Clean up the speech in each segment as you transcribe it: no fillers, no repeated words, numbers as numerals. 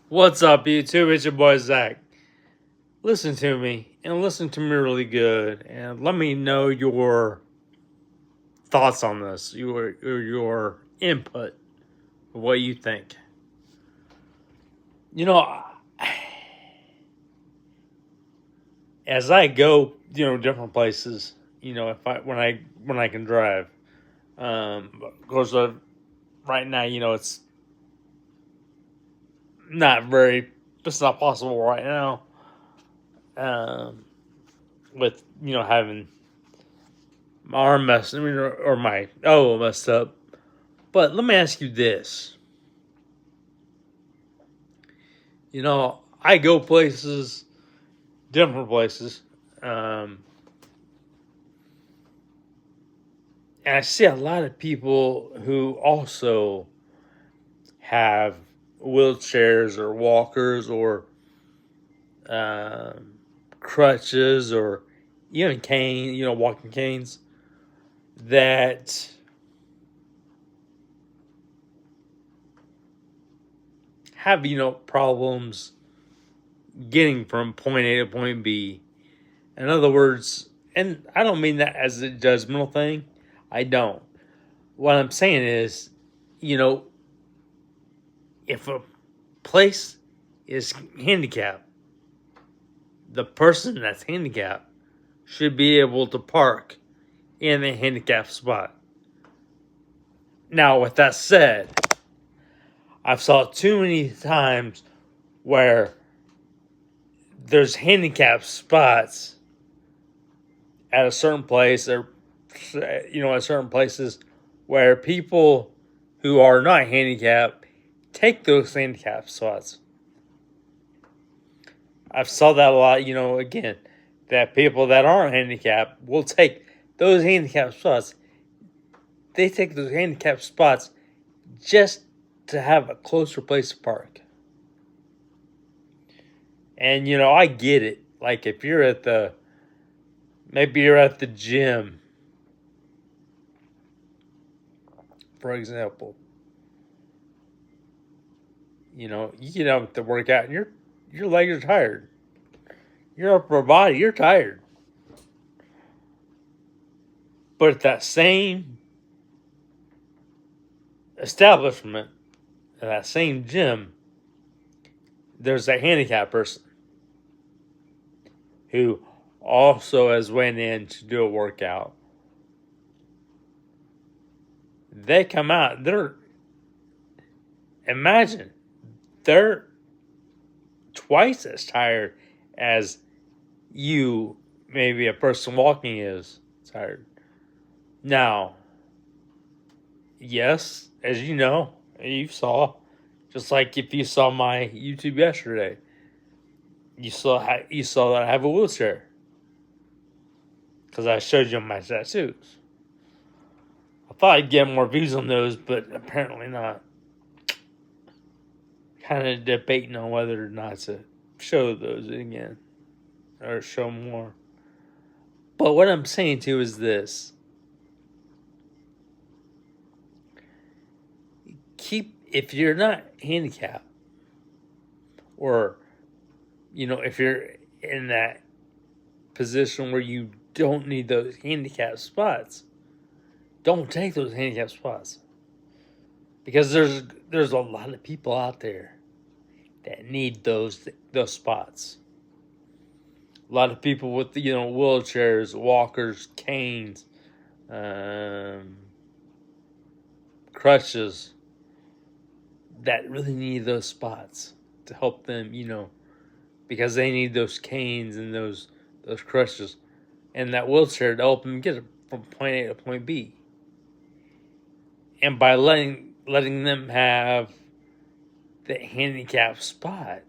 What's up, YouTube? It's your boy Zach. Listen to me and listen to me really good, and let me know your thoughts on this, your input, what you think. You know, as I go, different places. If I when I can drive, of course, right now, it's not very, it's not possible right now. Um, with having my arm messed, or my elbow messed up. But let me ask you this. I go places, different places, um, and I see a lot of people who also have wheelchairs or walkers or um, crutches or even cane, walking canes that have, problems getting from point A to point B. In other words, and I don't mean that as a judgmental thing. I don't. What I'm saying is, you know, if a place is handicapped, the person that's handicapped should be able to park in a handicapped spot. Now, with that said, I've saw too many times where there's handicapped spots at a certain place, or at certain places where people who are not handicapped take those handicapped spots. I've saw that a lot. Again, that people that aren't handicapped will take those handicapped spots. They take those handicapped spots just to have a closer place to park. And I get it. Like if you're at maybe you're at the gym, for example. You get up to work out and your legs are tired. Your upper body, you're tired. But at that same establishment, at that same gym, there's a handicapped person who also has went in to do a workout. They come out, imagine, they're twice as tired as you, maybe a person walking is tired. Now, yes, as you saw, just like if you saw my YouTube yesterday, you saw that I have a wheelchair because I showed you my tattoos. I thought I'd get more views on those, but apparently not. Kind of debating on whether or not to show those again or show more. But what I'm saying to you is this: if you're not handicapped, or if you're in that position where you don't need those handicap spots, don't take those handicap spots, because there's a lot of people out there that need those spots. A lot of people with wheelchairs, walkers, canes, um, crutches that really need those spots to help them, because they need those canes and those crutches and that wheelchair to help them get from point A to point B. And by letting them have the handicap spot,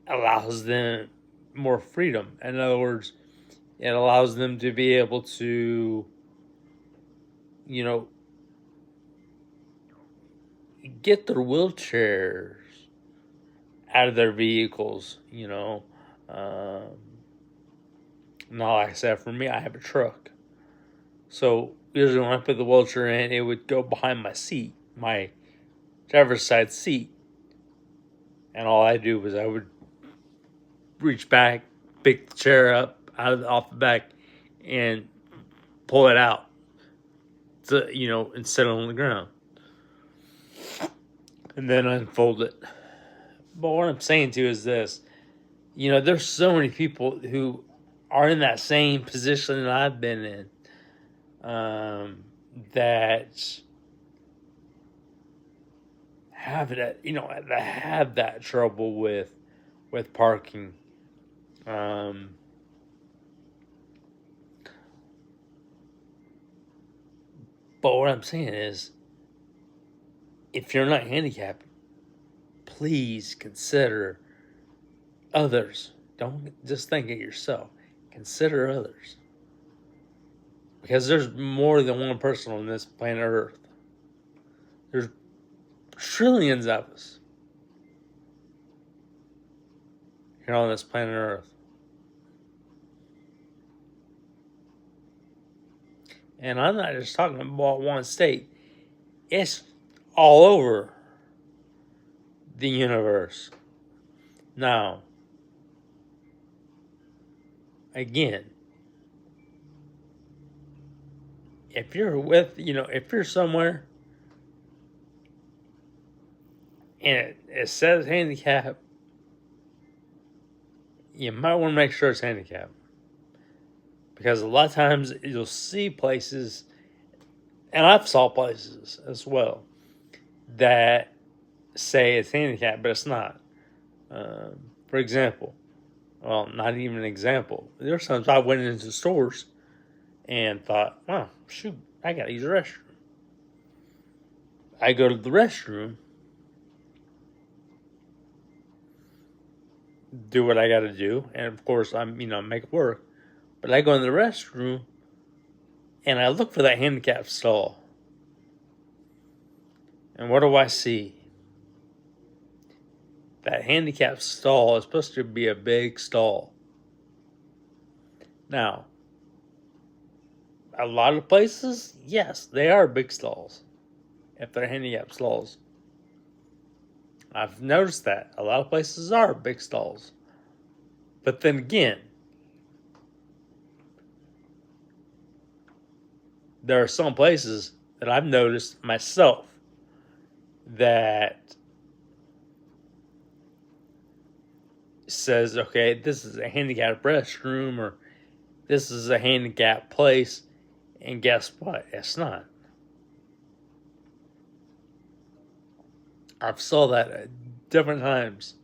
allows them more freedom. In other words, it allows them to be able to, get their wheelchairs out of their vehicles. Now, like I said, for me, I have a truck, so usually when I put the wheelchair in, it would go behind my seat, my driver's side seat. And all I do was I would reach back, pick the chair up off the back, and pull it out, and set it on the ground, and then unfold it. But what I'm saying to you is this: there's so many people who are in that same position that I've been in, that have that trouble with parking. But what I'm saying is, if you're not handicapped, please consider others. Don't just think of yourself. Consider others. Because there's more than one person on this planet Earth. There's trillions of us here on this planet Earth. And I'm not just talking about one state. It's all over the universe. Now, again, if you're somewhere and it says handicap, you might want to make sure it's handicap. Because a lot of times you'll see places, and I've saw places as well, that say it's handicapped, but it's not. For example, well, not even an example. There's times I went into stores and thought, wow, shoot, I gotta use the restroom. I go to the restroom, do what I gotta do, and of course make it work. But I go in the restroom and I look for that handicap stall. And what do I see? That handicap stall is supposed to be a big stall. Now, a lot of places, yes, they are big stalls if they're handicap stalls. I've noticed that. A lot of places are big stalls. But then again, there are some places that I've noticed myself that says, okay, this is a handicapped restroom or this is a handicapped place, and guess what? It's not. I've saw that at different times.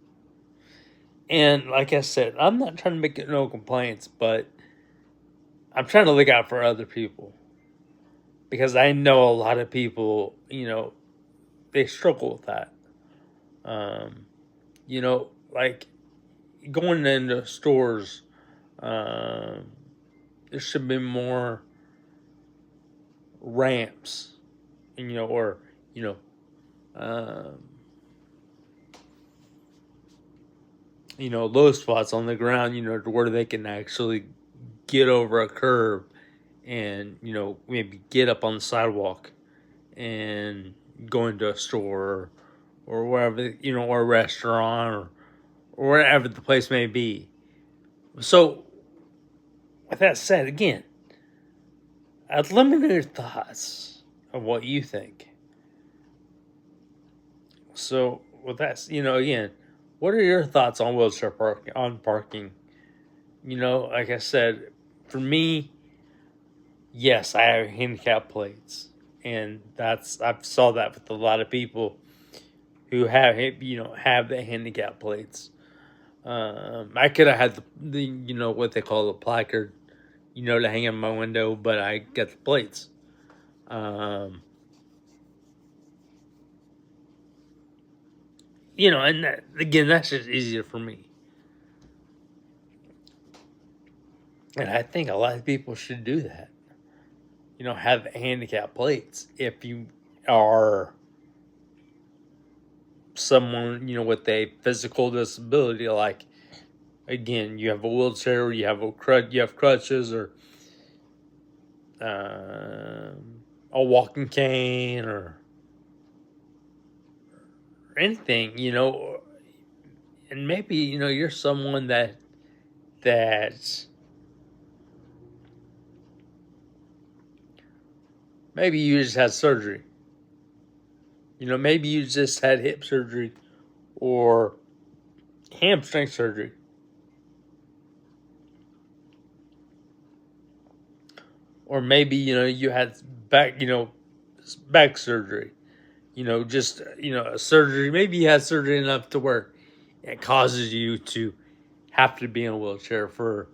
And like I said, I'm not trying to make no complaints, but I'm trying to look out for other people. Because I know a lot of people, they struggle with that. Like going into stores, there should be more ramps, or low spots on the ground, to where they can actually get over a curb and, maybe get up on the sidewalk and go into a store or wherever, or a restaurant or wherever the place may be. So, with that said, again, I'd let me know your thoughts of what you think. So, with that, again, what are your thoughts on wheelchair parking? Like I said, for me, yes, I have handicap plates, and I've saw that with a lot of people who have the handicap plates. I could have had the what they call the placard, to hang in my window, but I got the plates. And again, that's just easier for me. And I think a lot of people should do that. Have handicap plates if you are someone, with a physical disability, like, again, you have a wheelchair, or you have crutches, or a walking cane, or anything, and maybe, you're someone that maybe you just had surgery. Maybe you just had hip surgery or hamstring surgery. Or maybe, you had back surgery. Just, a surgery. Maybe you had surgery enough to where it causes you to have to be in a wheelchair for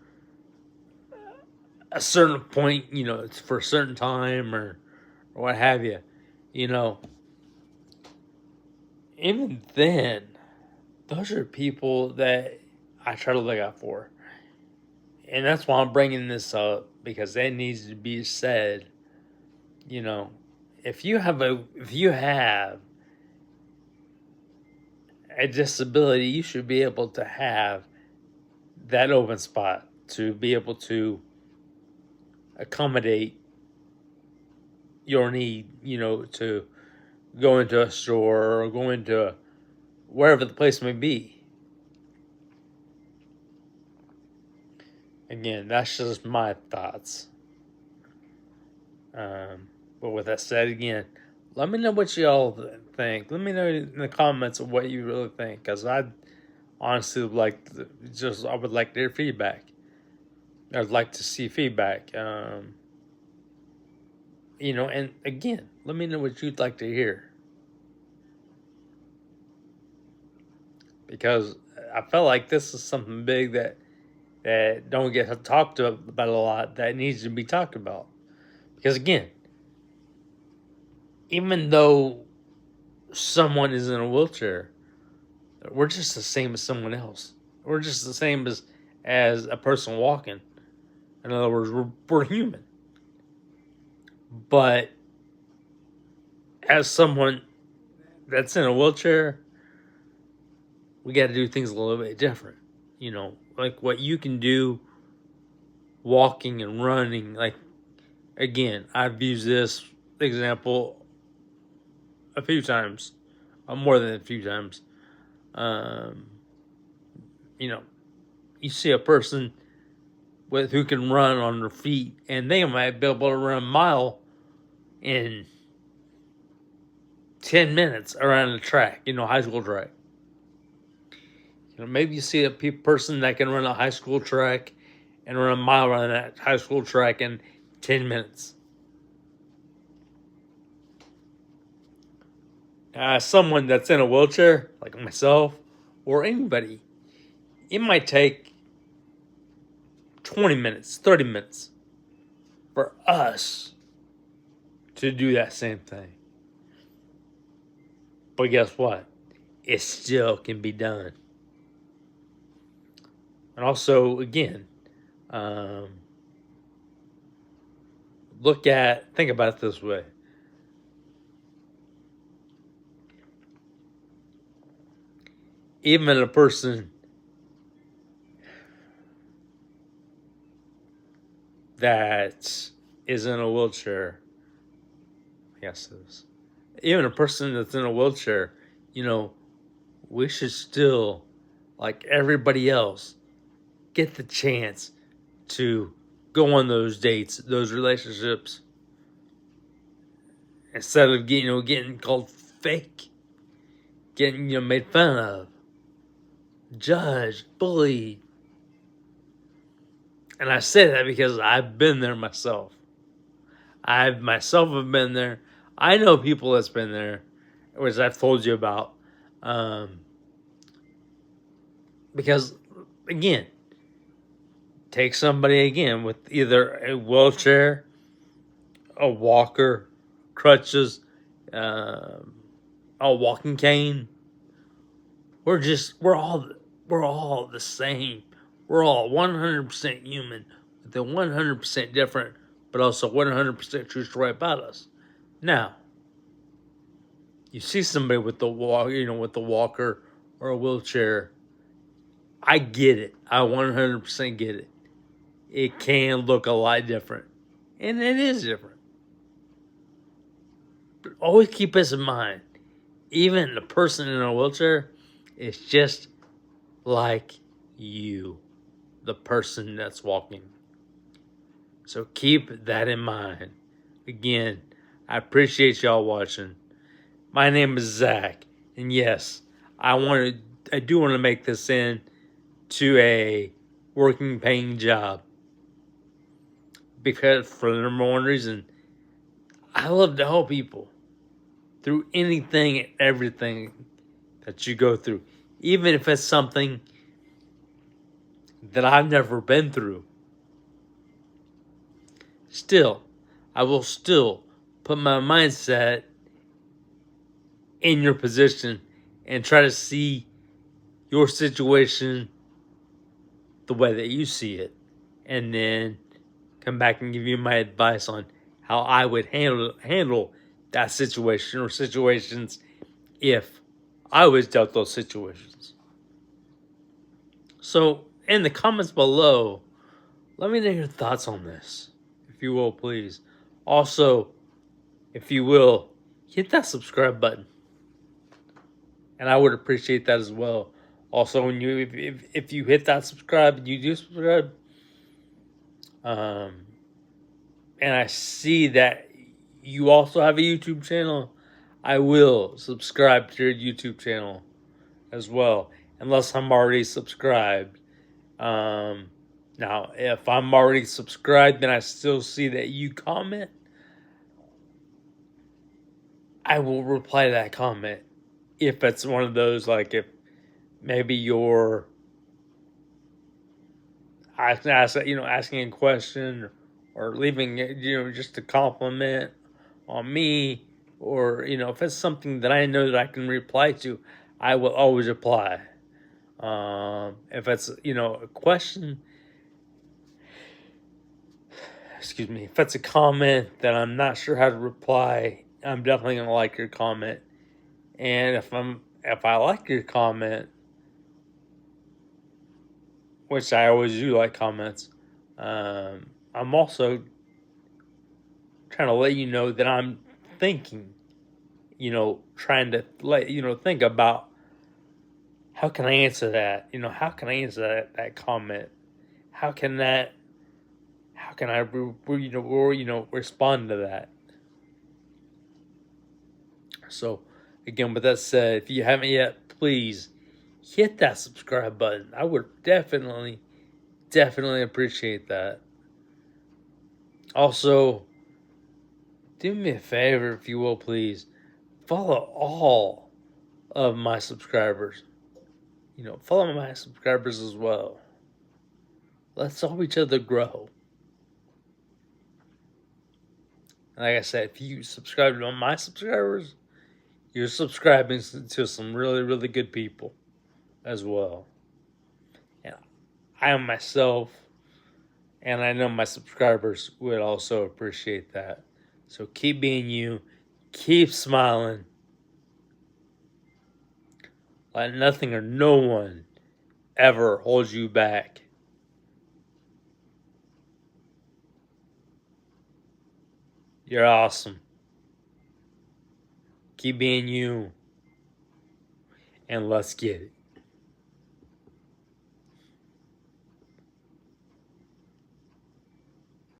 a certain point, it's for a certain time or what have you. You know, even then, those are people that I try to look out for. And that's why I'm bringing this up, because that needs to be said. You know, if you have a disability, you should be able to have that open spot to be able to accommodate your need, to go into a store or go into wherever the place may be. Again, that's just my thoughts. But with that said, again, let me know what y'all think. Let me know in the comments of what you really think, because I honestly would like I would like their feedback. I'd like to see feedback. And again, let me know what you'd like to hear, because I felt like this is something big that don't get talked about a lot, that needs to be talked about. Because again, even though someone is in a wheelchair, we're just the same as someone else. We're just the same as a person walking. In other words, we're human. But as someone that's in a wheelchair, we got to do things a little bit different. Like what you can do walking and running. Like, again, I've used this example a few times, more than a few times. You see a person who can run on their feet, and they might be able to run a mile in 10 minutes around the track, high school track. Maybe you see a person that can run a high school track and run a mile around that high school track in 10 minutes. Someone that's in a wheelchair, like myself, or anybody, it might take 20 minutes, 30 minutes for us to do that same thing. But guess what? It still can be done. And also, again, think about it this way. Even a person that is in a wheelchair, even a person that's in a wheelchair, we should still, like everybody else, get the chance to go on those dates, those relationships, instead of getting called fake, getting made fun of, judged, bullied. And I say that because I've been there myself. I myself have been there. I know people that's been there, which I've told you about. Because, again, take somebody, again, with either a wheelchair, a walker, crutches, a walking cane. We're all the same. We're all 100% human, with the 100% different, but also 100% true story about us. Now, you see somebody with the walker or a wheelchair. I get it. I 100% get it. It can look a lot different, and it is different. But always keep this in mind. even the person in a wheelchair is just like you, the person that's walking. So keep that in mind. Again, I appreciate y'all watching. My name is Zach, and yes, I do want to make this into a working, paying job, because for the number one reason, I love to help people through anything and everything that you go through, even if it's something that I've never been through. Still, I will still put my mindset in your position and try to see your situation the way that you see it, and then come back and give you my advice on how I would handle that situation or situations if I was dealt those situations. So in the comments below, let me know your thoughts on this, if you will, please. Also, if you will, hit that subscribe button, and I would appreciate that as well. Also, when if you hit that subscribe and you do subscribe, and I see that you also have a YouTube channel, I will subscribe to your YouTube channel as well, unless I'm already subscribed. Now, if I'm already subscribed and I still see that you comment, I will reply to that comment. If it's one of those, like if maybe you're asking a question or leaving, just a compliment on me, or, if it's something that I know that I can reply to, I will always reply. If it's, a question, if it's a comment that I'm not sure how to reply, I'm definitely going to like your comment. And if I like your comment, which I always do like comments, I'm also trying to let you know that I'm thinking, trying to think about how can I answer that? How can I answer that comment? How can I respond to that? So, again, with that said, if you haven't yet, please hit that subscribe button. I would definitely appreciate that. Also, do me a favor, if you will, please follow all of my subscribers. Follow my subscribers as well. Let's help each other grow. And like I said, if you subscribe to my subscribers, you're subscribing to some really, really good people as well. And I am myself, and I know my subscribers would also appreciate that. So keep being you, keep smiling. Let nothing or no one ever hold you back. You're awesome. Keep being you, and let's get it.